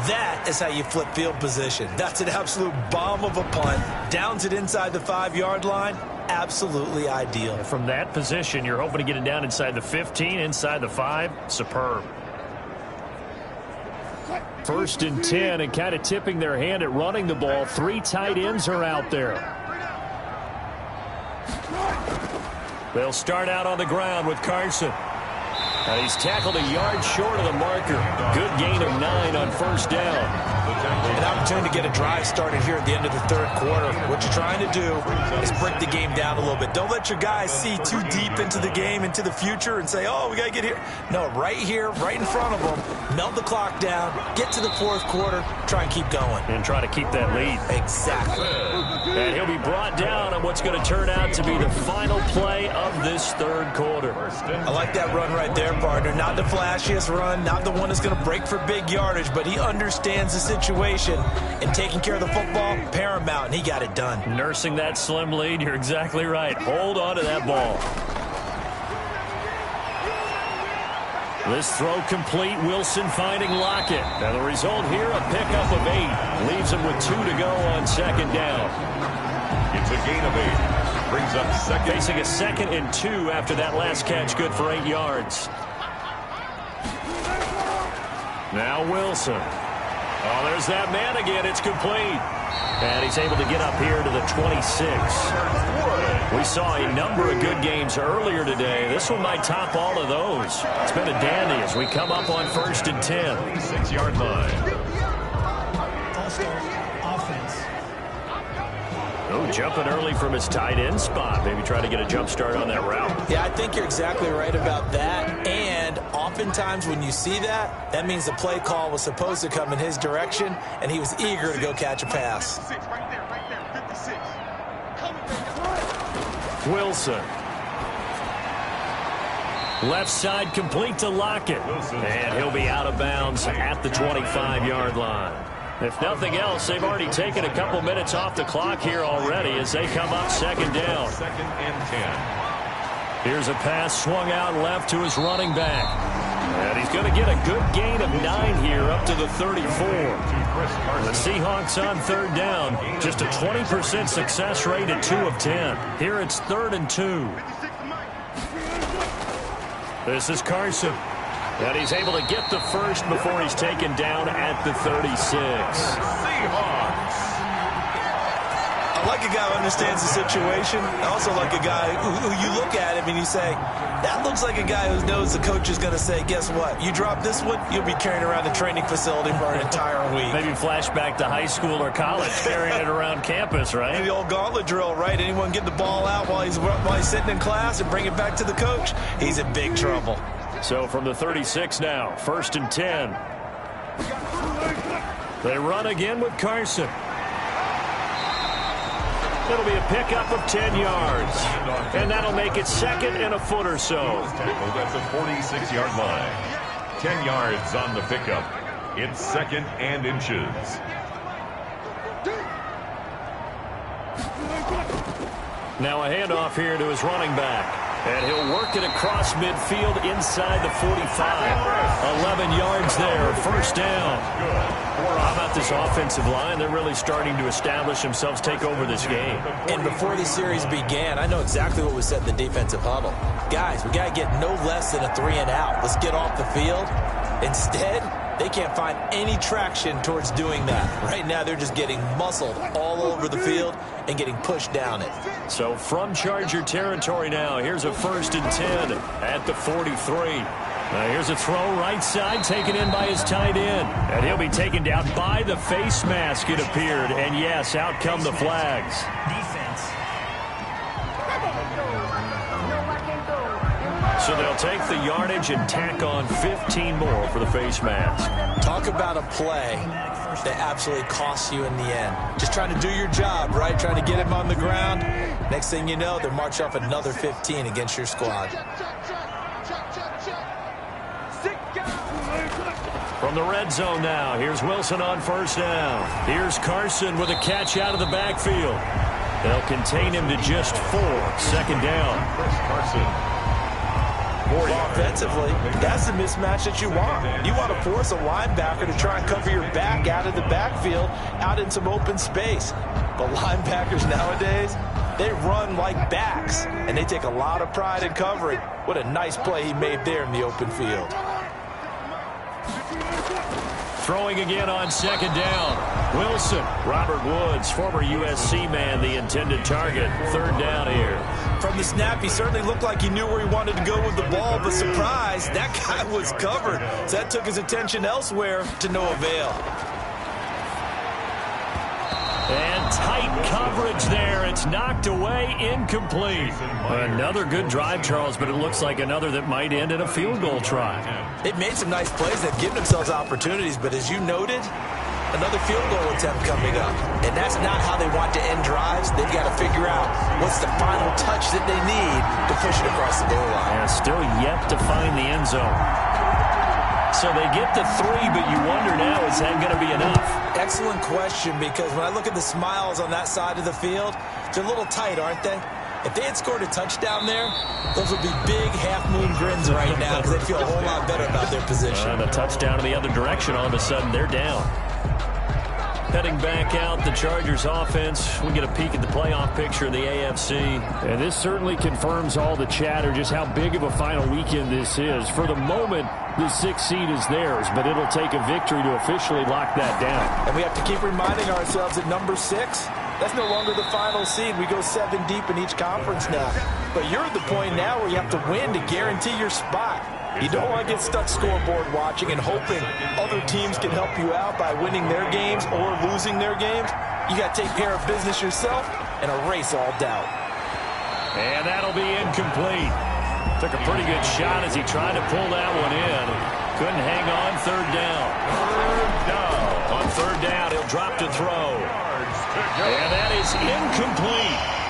That is how you flip field position. That's an absolute bomb of a punt. Downs it inside the 5-yard line. Absolutely ideal. From that position, you're hoping to get it down inside the 15, inside the 5. Superb. 1st and 10, and kind of tipping their hand at running the ball. 3 tight ends are out there. They'll start out on the ground with Carson. He's tackled a yard short of the marker. Good gain of 9 on 1st down. An opportunity to get a drive started here at the end of the 3rd quarter. What you're trying to do is break the game down a little bit. Don't let your guys see too deep into the game, into the future, and say, oh, we got to get here. No, right here, right in front of them, melt the clock down, get to the 4th quarter, try and keep going. And try to keep that lead. Exactly. And he'll be brought down on what's going to turn out to be the final play of this 3rd quarter. I like that run right there, partner. Not the flashiest run, not the one that's going to break for big yardage, but he understands the situation, and taking care of the football, paramount, and he got it done. Nursing that slim lead, you're exactly right. Hold on to that ball. This throw complete, Wilson finding Lockett. Now the result here, a pickup of 8. Leaves him with 2 to go on 2nd down. It's a gain of 8. Brings up 2nd. Facing a 2nd and 2 after that last catch, good for 8 yards. Now Wilson. Oh, there's that man again. It's complete. And he's able to get up here to the 26. We saw a number of good games earlier today. This one might top all of those. It's been a dandy as we come up on 1st and 10. 6-yard line. Oh, jumping early from his tight end spot. Maybe try to get a jump start on that route. Yeah, I think you're exactly right about that. And oftentimes when you see that, that means the play call was supposed to come in his direction, and he was eager to go catch a pass. Wilson. Left side complete to Lockett. And he'll be out of bounds at the 25-yard line. If nothing else, they've already taken a couple minutes off the clock here already as they come up 2nd down. 2nd and 10. Here's a pass swung out left to his running back. And he's going to get a good gain of 9 here up to the 34. The Seahawks on 3rd down. Just a 20% success rate at 2 of 10. Here it's 3rd and 2. This is Carson. And he's able to get the first before he's taken down at the 36. Seahawks. I like a guy who understands the situation. I also like a guy who you look at him and you say, that looks like a guy who knows the coach is going to say, guess what? You drop this one, you'll be carrying around the training facility for an entire week. Maybe flashback to high school or college, carrying it around campus, right? The old gauntlet drill, right? Anyone get the ball out while he's sitting in class and bring it back to the coach? He's in big trouble. So from the 36 now, 1st and 10. They run again with Carson. It'll be a pickup of 10 yards. And that'll make it 2nd and a foot or so. Tackled at the 46-yard line. 10 yards on the pickup. It's 2nd and inches. Now a handoff here to his running back. And he'll work it across midfield inside the 45. 11 yards there, 1st down. How about this offensive line? They're really starting to establish themselves, take over this game. And before the series began, I know exactly what was said in the defensive huddle. Guys, we got to get no less than a 3 and out. Let's get off the field. Instead, they can't find any traction towards doing that. Right now, they're just getting muscled all over the field and getting pushed down it. So from Charger territory now, here's a 1st and 10 at the 43. Here's a throw right side taken in by his tight end. And he'll be taken down by the face mask, it appeared. And yes, out come the flags. So they'll take the yardage and tack on 15 more for the face mask. Talk about a play that absolutely costs you in the end. Just trying to do your job, right? Trying to get him on the ground. Next thing you know, they're marching off another 15 against your squad. From the red zone now, here's Wilson on 1st down. Here's Carson with a catch out of the backfield. They'll contain him to just 4. 2nd down. Chris Carson. Offensively, that's the mismatch that you want. You want to force a linebacker to try and cover your back out of the backfield, out in some open space. But linebackers nowadays, they run like backs, and they take a lot of pride in covering. What a nice play he made there in the open field. Throwing again on 2nd down. Wilson, Robert Woods, former USC man, the intended target. 3rd down here. From the snap, he certainly looked like he knew where he wanted to go with the ball, but surprise, that guy was covered. So that took his attention elsewhere to no avail. And tight coverage there. It's knocked away, incomplete. Another good drive, Charles, but it looks like another that might end in a field goal try. They've made some nice plays. They've given themselves opportunities, but as you noted, another field goal attempt coming up. And that's not how they want to end drives. They've got to figure out what's the final touch that they need to push it across the goal line. And still yet to find the end zone. So they get the 3, but you wonder now, is that going to be enough? Excellent question, because when I look at the smiles on that side of the field, they're a little tight, aren't they? If they had scored a touchdown there, those would be big half-moon grins right now because they feel a whole lot better about their position. And a touchdown in the other direction, all of a sudden they're down. Heading back out, the Chargers offense. We get a peek at the playoff picture in the AFC. And this certainly confirms all the chatter, just how big of a final weekend this is. For the moment, the 6th seed is theirs, but it'll take a victory to officially lock that down. And we have to keep reminding ourselves that number 6, that's no longer the final seed. We go 7 deep in each conference now. But you're at the point now where you have to win to guarantee your spot. You don't want to get stuck scoreboard watching and hoping other teams can help you out by winning their games or losing their games. You got to take care of business yourself and erase all doubt. And that'll be incomplete. Took a pretty good shot as he tried to pull that one in. Couldn't hang on. Third down. On third down, he'll drop to throw. And that is incomplete.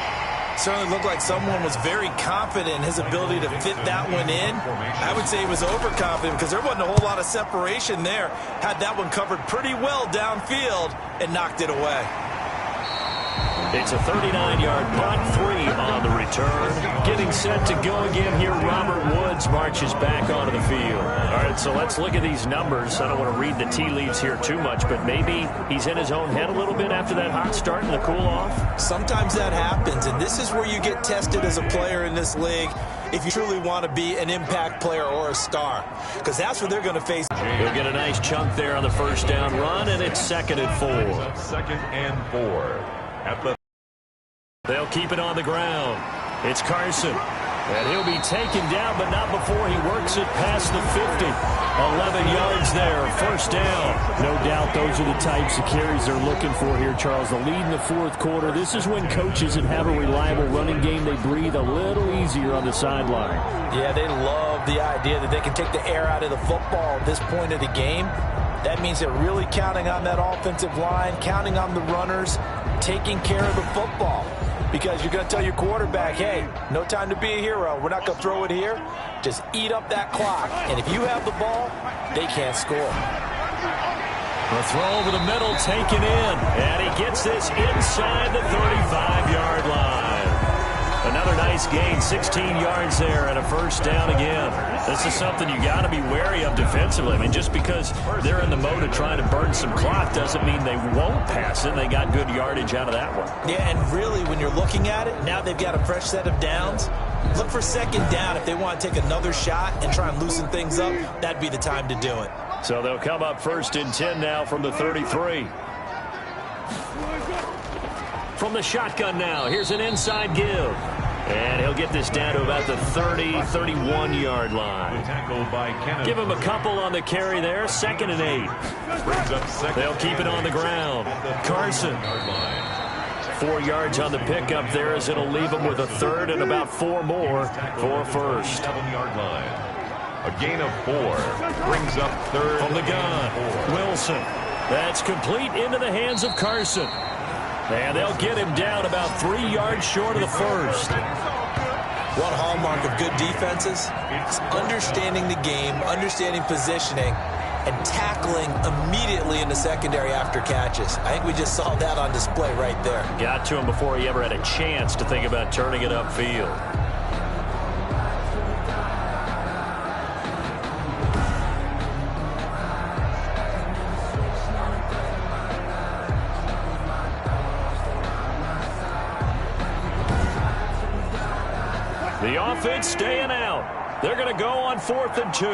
Certainly looked like someone was very confident in his ability to fit that one in. I would say he was overconfident because there wasn't a whole lot of separation there. Had that one covered pretty well downfield and knocked it away. It's a 39-yard punt, 3 on the return. Getting set to go again here, Robert Woods marches back onto the field. All right, so let's look at these numbers. I don't want to read the tea leaves here too much, but maybe he's in his own head a little bit after that hot start and the cool-off. Sometimes that happens, and this is where you get tested as a player in this league if you truly want to be an impact player or a star, because that's what they're going to face. He'll get a nice chunk there on the first down run, and it's 2nd and 4. 2nd and 4 at the. They'll keep it on the ground. It's Carson. And he'll be taken down, but not before he works it past the 50. 11 yards there, first down. No doubt those are the types of carries they're looking for here, Charles. The lead in the 4th quarter. This is when coaches that have a reliable running game, they breathe a little easier on the sideline. Yeah, they love the idea that they can take the air out of the football at this point of the game. That means they're really counting on that offensive line, counting on the runners, taking care of the football. Because you're going to tell your quarterback, hey, no time to be a hero. We're not going to throw it here. Just eat up that clock. And if you have the ball, they can't score. The throw over the middle taken in. And he gets this inside the 35-yard line. Another nice gain, 16 yards there and a first down again. This is something you got to be wary of defensively. I mean, just because they're in the mode of trying to burn some clock doesn't mean they won't pass it. They got good yardage out of that one. Yeah, and really, when you're looking at it, now they've got a fresh set of downs. Look for 2nd down. If they want to take another shot and try and loosen things up, that'd be the time to do it. So they'll come up 1st and 10 now from the 33. From the shotgun now, here's an inside give. And he'll get this down to about the 30, 31-yard line. Give him a couple on the carry there, 2nd and 8. They'll keep it on the ground. Carson. 4 yards on the pickup there as it'll leave him with a 3rd and about 4 more for a first. A gain of 4 brings up 3rd. From the gun, Wilson. That's complete into the hands of Carson. And they'll get him down about 3 yards short of the first. One hallmark of good defenses is understanding the game, understanding positioning, and tackling immediately in the secondary after catches. I think we just saw that on display right there. Got to him before he ever had a chance to think about turning it upfield. The offense staying out. They're going to go on 4th and 2.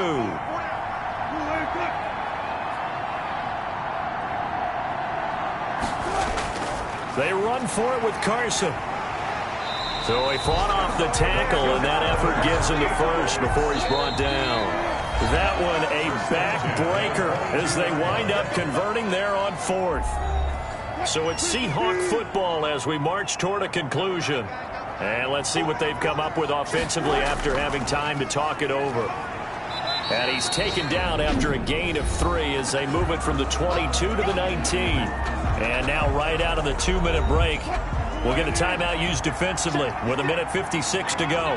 They run for it with Carson. So he fought off the tackle, and that effort gives him the first before he's brought down. That one a backbreaker as they wind up converting there on 4th. So it's Seahawk football as we march toward a conclusion. And let's see what they've come up with offensively after having time to talk it over. And he's taken down after a gain of 3 as they move it from the 22 to the 19. And now right out of the 2-minute break, we'll get a timeout used defensively with 1:56 to go.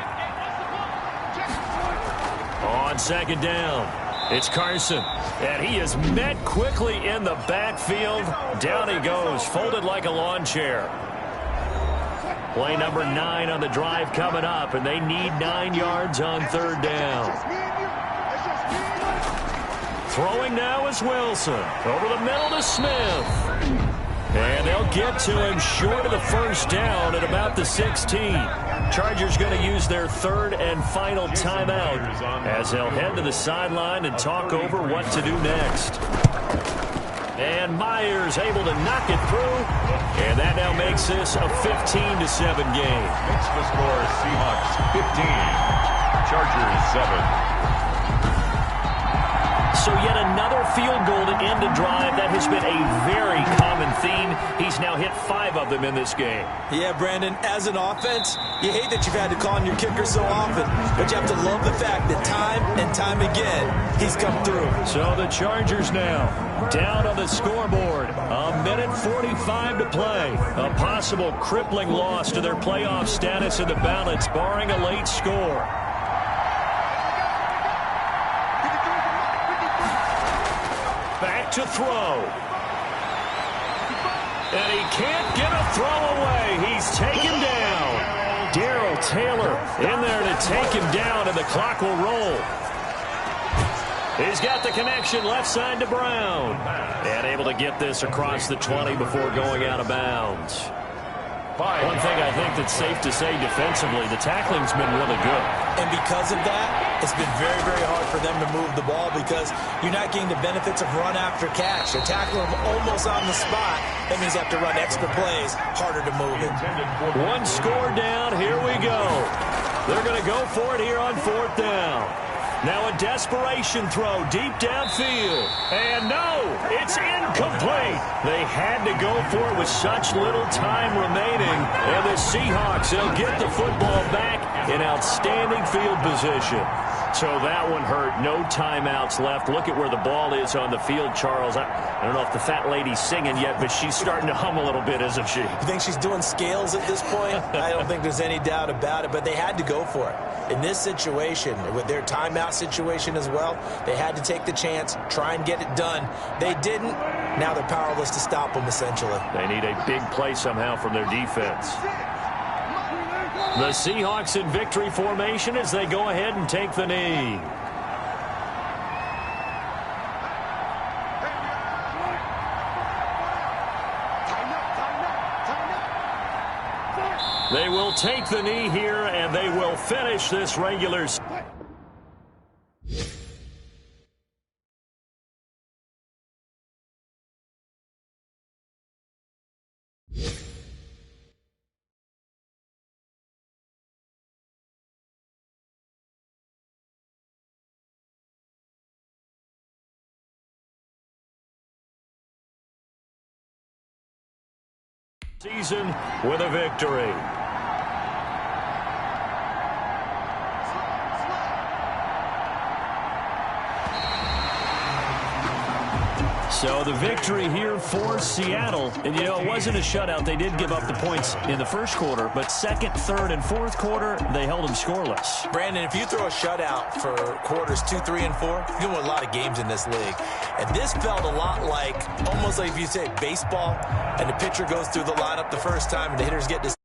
On 2nd down, it's Carson. And he is met quickly in the backfield. Down he goes, folded like a lawn chair. Play number 9 on the drive coming up, and they need 9 yards on 3rd down. Throwing now is Wilson. Over the middle to Smith. And they'll get to him short of the first down at about the 16. Chargers going to use their third and final timeout as they'll head to the sideline and talk over what to do next. And Myers able to knock it through. And that now makes this a 15-7 game. It's the score, Seahawks 15, Chargers 7. So yet another field goal to end a drive. That has been a very common theme. He's now hit 5 of them in this game. Yeah, Brandon, as an offense, you hate that you've had to call on your kicker so often, but you have to love the fact that time and time again, he's come through. So the Chargers now down on the scoreboard. A minute 45 to play. A possible crippling loss to their playoff status in the balance, barring a late score. Back to throw. And he can't get a throw away. He's taken down. Darrell Taylor in there to take him down, and the clock will roll. He's got the connection left side to Brown. And able to get this across the 20 before going out of bounds. One thing I think that's safe to say defensively, the tackling's been really good. And because of that, it's been very, very hard for them to move the ball because you're not getting the benefits of run after catch. They're tackling them almost on the spot. That means they have to run extra plays, harder to move it. One score down, here we go. They're going to go for it here on 4th down. Now a desperation throw deep downfield. And no, it's incomplete. They had to go for it with such little time remaining. And the Seahawks, they'll get the football back in outstanding field position. So that one hurt. No timeouts left. Look at where the ball is on the field, Charles. I don't know if the fat lady's singing yet, but she's starting to hum a little bit, isn't she? You think she's doing scales at this point? I don't think there's any doubt about it, but they had to go for it. In this situation, with their timeout situation as well, they had to take the chance, try and get it done. They didn't. Now they're powerless to stop them, essentially. They need a big play somehow from their defense. The Seahawks in victory formation as they go ahead and take the knee. They will take the knee here, and they will finish this regular season. With a victory. So the victory here for Seattle. And, you know, it wasn't a shutout. They did give up the points in the first quarter, but second, third, and fourth quarter, they held them scoreless. Brandon, if you throw a shutout for quarters 2, 3, and 4, you win a lot of games in this league. And this felt a lot like, almost like if you say baseball, and the pitcher goes through the lineup the first time, and the hitters get this.